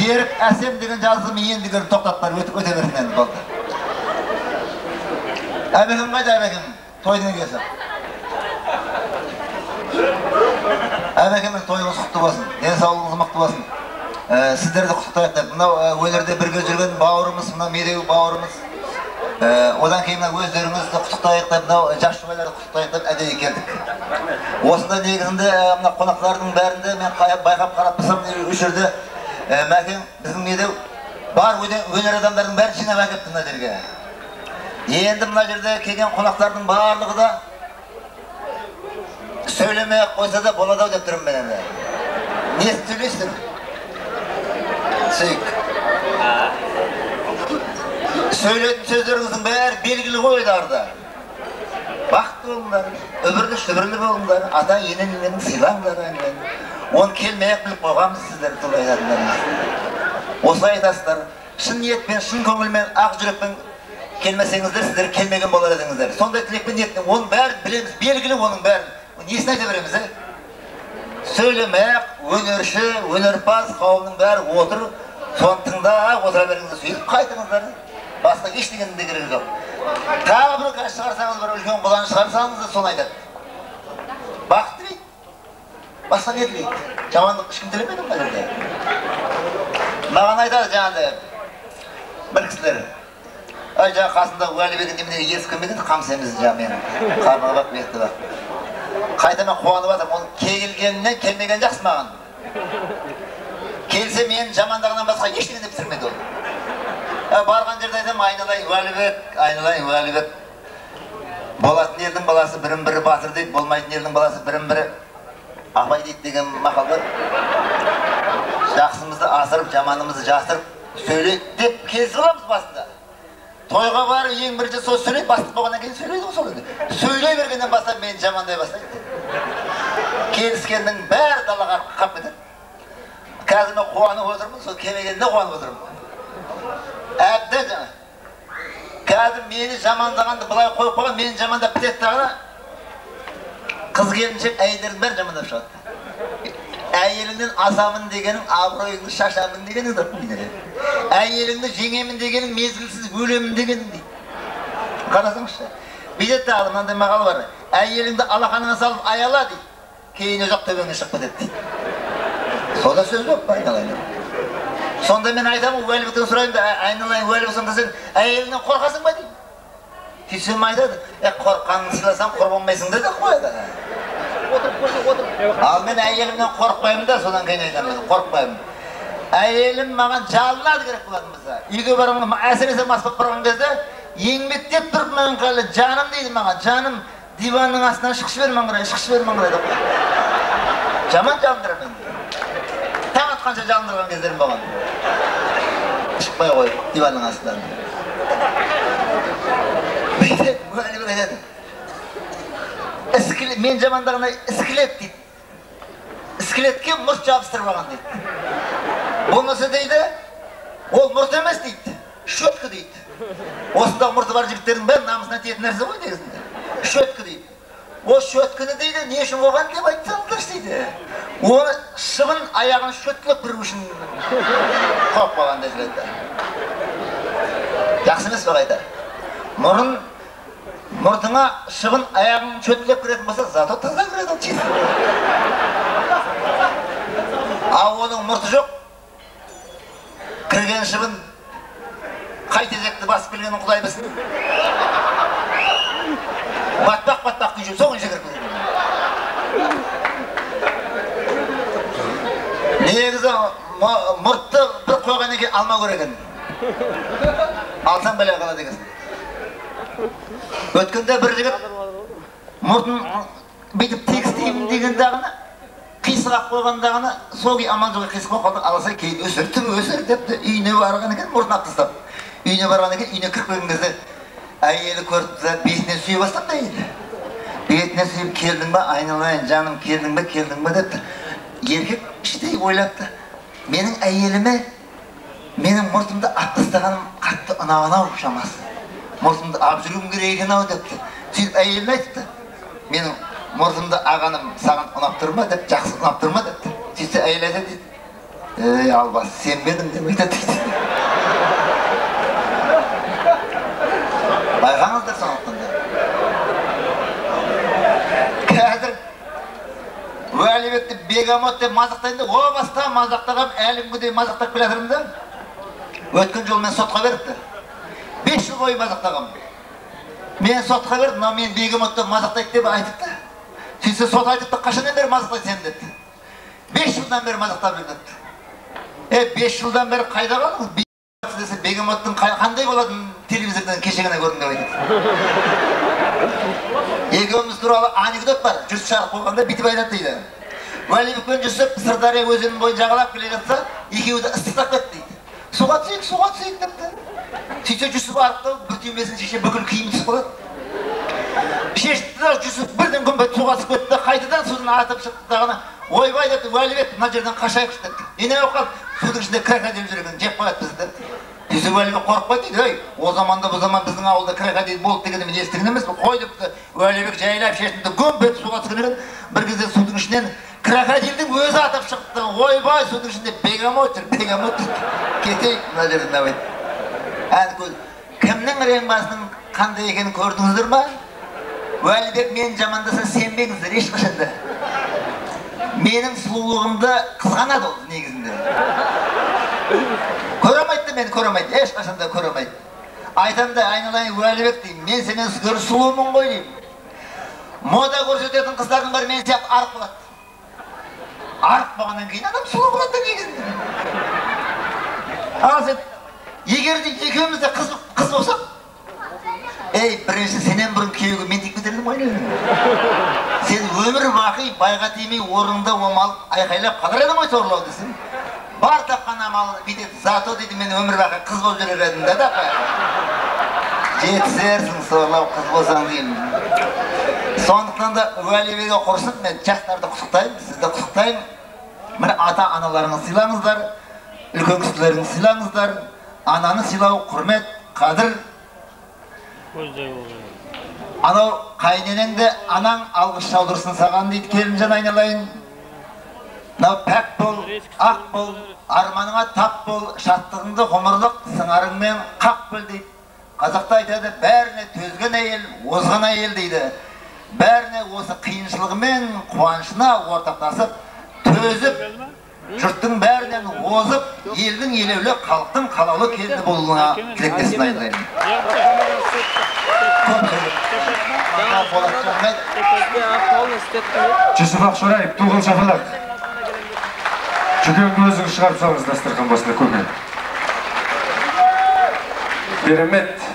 Берік әсем деген жаздым ендігін тоқтаттар өте берсін болды. Әбекім қайда әбекім? Тойдың кесі. Әбекімнің тойыңыз құтты болсын, денсаулығыңыз мықты болсын. Сіздерді құттықтайық. Мынау өнерде бірге жүрген бауырымыз, мынау медеу бауырымыз. Одан кейін өздеріңізді құттықтайық деп, мынау жас жұбайларды құттықтайық деп әдейі келдік. Осында негізінде мына қонақтардың бәрінде мен байқап қарап тұрсам, осы жерде Мәкең біздің медеу бар өнер адамдардың бәрін жинап әкепті мына жерге. Енді мына жерде келген қонақтардың барлығы да сөйлемей қойса да болады ау деп тұрмын мен енді. Не сөйлейсіздер? Сөйік. Сөйлейтін сөздеріңіздің бәрі белгілі ғой ойдарда. Бақытты болыңдар, үбірлі болыңдар, ата енеңнен сыйлаңдар. Оны келмей-ақ біліп қойғанбыз сіздер солай айтатындарыңыз. Осылай айтасыздар. Шын ниетпен, шын көңілмен, ақ жүрекпен келмесеңіздер, сіздер келмеген болар едіңіздер. Сондай тілекпен ниетпен, оның бәрін білеміз, белгілі оның бәрін. Несін айта береміз, сөйлемей-ақ, өнерші, өнерпаз қауымның бәрі отыр, соны тыңдап отыра беріңіздер, сөйтіп қайтыңыздар. Басқа ештеңенің де керегі жоқ. Тағы бір кәш шығарсаңыз, бір үлкен құлан шығарсаңыз, соны айтады. Бақыт дейді. Басқа не тілейді? Жамандық ешкім тілемейді ма жерде? Маған айтады жаңағыдай бір кісілер. Жаңа қасында Уәлібек неменеге ескірмеден қамсаймыз жаңа менің. Қармаға бақ, бекті бақ. Қайтамен қуанып жатырмын, оның келгенінен келмеген жақсы маған. Келсе менің жамандығынан басқа ештеңе де пісірмеді ол. Барған жерде айтам, айналайын Уәлібек. Болатын елдің баласы бірін-бірі батыр дейді, болмайтын елдің баласы бірін-бірі апай дейді деген мақал бар. Жақсымызды асырып, жаманымызды жасырып сөйлейді деп келісіп аламыз басында. Тойға барып ең бірінші сол сөйлейді, бастық болғаннан кейін сөйлейді ғой сол. Сөйлей бергеннен бастап мені жамандай бастайды. Келіскеннің бәрі далаға қап кетеді. Қазір мен қуанып отырмын, сол келмегенде қуанып отырмын. Әбден жаңа. Қазір мені жамандағанды былай қойып қойған, мені жамандап бітеді дағына. Қыз келіншек әйелдердің бәрін жамандап шығады. Әйеліңнен асамын дегенің, абыройыңды шашамын дегенің дейді. Әйеліңді жеңемін дегенің, мезгілсіз өлемін дегенің дейді. Қарасаңызшы. Бидетті алып, мынандай мақал бар. Әйеліңді алақаныңа салып аяла дейді. Кейін өзақ төбеңе шығып кетеді дейді. Сода сөз жоқ па айналайын. Сонда мен айтамын, Уәлібектен сұрайымды, айналайын Уәлібек сонда сен әйеліңнен қорқасың ба дейді. Сөйтсем айтады, қорққанын сыйласаң қорбанбайсың да қояды. Ал мен әйелімнен қорықпаймын да, содан кейін айтамын, қорықпаймын. Әйелім маған жалынады керек болатын болса. Үйге барған, әсіресе мас болып барған кезде, еңбектеп тұрып маған қалды, жаным дейді маған, жаным диванның астынан шықшы бер маңырайды. Жаман жалындырам мен. Таң атқанша жалындырған кездерім болған. Шықпай қой, диванның астынан. Уәлібек айтады. Мен жамандағына іскелет дейді. Іскелетке мұрт жабыстырып алған дейді. Болмаса дейді, ол мұрт емес дейді, шөткі дейді. Осында мұрты бар жігіттердің бәрі намысына тиетін нәрсе ғой негізінде. Шөткі дейді. О шөткіні дейді, не үшін болған деп айтсаңыздаршы дейді. Оны шыбын аяғын шөткілеп бір үшін қойып қалған да жүреді. Жақсы емес пе қайта? Мұртыңа шыбын аяғын шөткілеп кіретін болса, зато таза кіреді ол чист. Ал оның мұрты жоқ. Кірген шыбын қай тезекті басып келгенін құдай білсін. Батпақ күйші, соғын шекір көрген. Негізі мұртты бір қойған екен алмау керек екен. Алсаң бәле қалады екенсің. Өткенде бір жігіт мұртын бүйтіп тегістеймін дегендағына, қисығақ қойғандағына, сол аман жоғы қисық қойған аласа кейін өсір депті, үйіне барған екен, мұртын ап тастап. Үйіне барған екен, үйіне кіріп келген кезде әйелі көріпті, бетінен сүйе бастап дейді. Бетінен сүйіп келдің ба, айналайын жаным, келдің ба депті. Еркек іштей ойлапты. Менің әйеліме менің мұртымды ап тастағаным қатты ұнаған-ау шамасы. Мұртымды ап жүруім керек екен-ау депті. Сөйтіп әйеліне айтыпты. Менің мұртымды ағаным саған ұнап тұр ма деп, жақсы ұнап тұр ма депті. Сөйтсе әйел айтады дейді. Албас, sen бердің деп айтады дейді. Байқаңыздар сондықтан. Қазір Уәлибекті Бегамот деп мазақтайын да, о баста мазақтағам, әлімгідей мазақтап келе жатырмын да. Өткен жол мен сотқа беріпті. 5 жыл бойы мазақтағам. Мен сотқа бердім, но мен Бегамотты мазақтайды деп айтыпты. Сөйтсе сот айтыпты, қашаннан бері мазақтайды сен деді. 5 жылдан бері мазақтап жүрдіпті. 5 жылдан бері қайда қалдыңыз? Бегамот десе Бегамоттың қандай болатын телевизордан кеше ғана көрдім деп айтады. Екеуміз туралы анекдот бар, жүз шағып қойғанда бүйтіп айтады дейді. Уәлибек пен Жүсіп Сырдария өзенінің бойын жағалап келе жатса, екеуі де ыстықтап кетті дейді. Суға түсейік депті. Сөйтсе Жүсіп арықтау бір түймесін шеше бүкіл киім түсіп қалады. Шешті да Жүсіп бірден күнбет суға түсіп кетті, қайтадан судан атып шықты дағына. Ойбай депті, Уәлибек мына жерден қашайықшы депті. Не болып қалды? Судың ішінде крокодил жүрген, жеп қояды бізді депті. Сөйтсе Уәлибек қорықпайды дейді, ой, о заманда бұл заман біздің ауылда крокодил болды дегенде мен естіген емес пе? Қой депті. Уәлибек жайлап шешінді, күнбет суға түскен бір кезде судың ішінен крокодилдің өзі атып шықты. Ойбай, судың ішінде Бегамот жүр, Бегамот жүр. Кетейік мына жерден деп айтты. Кімнің реңбасының қандай екенін көрдіңіздер ма? Уәлибек мені жамандаса сенбеңіздер ешқашанда. Менің сұлулығымды қызғанады ол негізінде. Көремейді мені, көремейді, ешқашанда көремейді. Айтам да айналайын Уәлибек деймін, мен сенен гөрі сұлуымын ғой деймін. Мода көрсететін қыздардың бәрі мен сияқты арық болады. Арық болғаннан кейін адам сұлу болады да негізінде. Ал сен егер де екеуміз де қыз болсақ, бірінші сенен бұрын күйеуге мен тек көтердім ғой. Сен өмір бақи байға тимей орында омалып айқайлап қалар едің ғой сорлау десің. Бар тапқан амалы бүйтеді, зато дейді мен өмір бақи қыз болып жүрер едім да. Жетісерсің сорлау қыз болсаң деймін. Сондықтан да Уәлибекке құрсын, мен жастарды құттықтаймын, сізді құттықтаймын. Бір ата-аналарыңыз сыйлаңыздар, үлкен кісілеріңіз сыйлаңыздар. Ананы сыйлау құрмет, қадір. Анау қайненеңді анаң алғыс жаудырсын саған дейді, келінжан айналайын. Мынау пәк бол, ақ бол, арманыңа тап бол, шаттығыңды ғұмырлық сыңарыңмен қақ бол дейді. Қазақта айтады, бәріне төзген әйел, озған әйел дейді. Бәріне осы қиыншылығымен қуанышына ортақтасып, төзіп, жұрттың бәрінен озып, елдің елеулі, халықтың қалаулы келді болуына тілектесін айналайын. Жүсіп Ақшораев, туғын шапалақ. Жүгенді өзіңіз шығарып салыңыз дастархан басында көңіл. Беремет.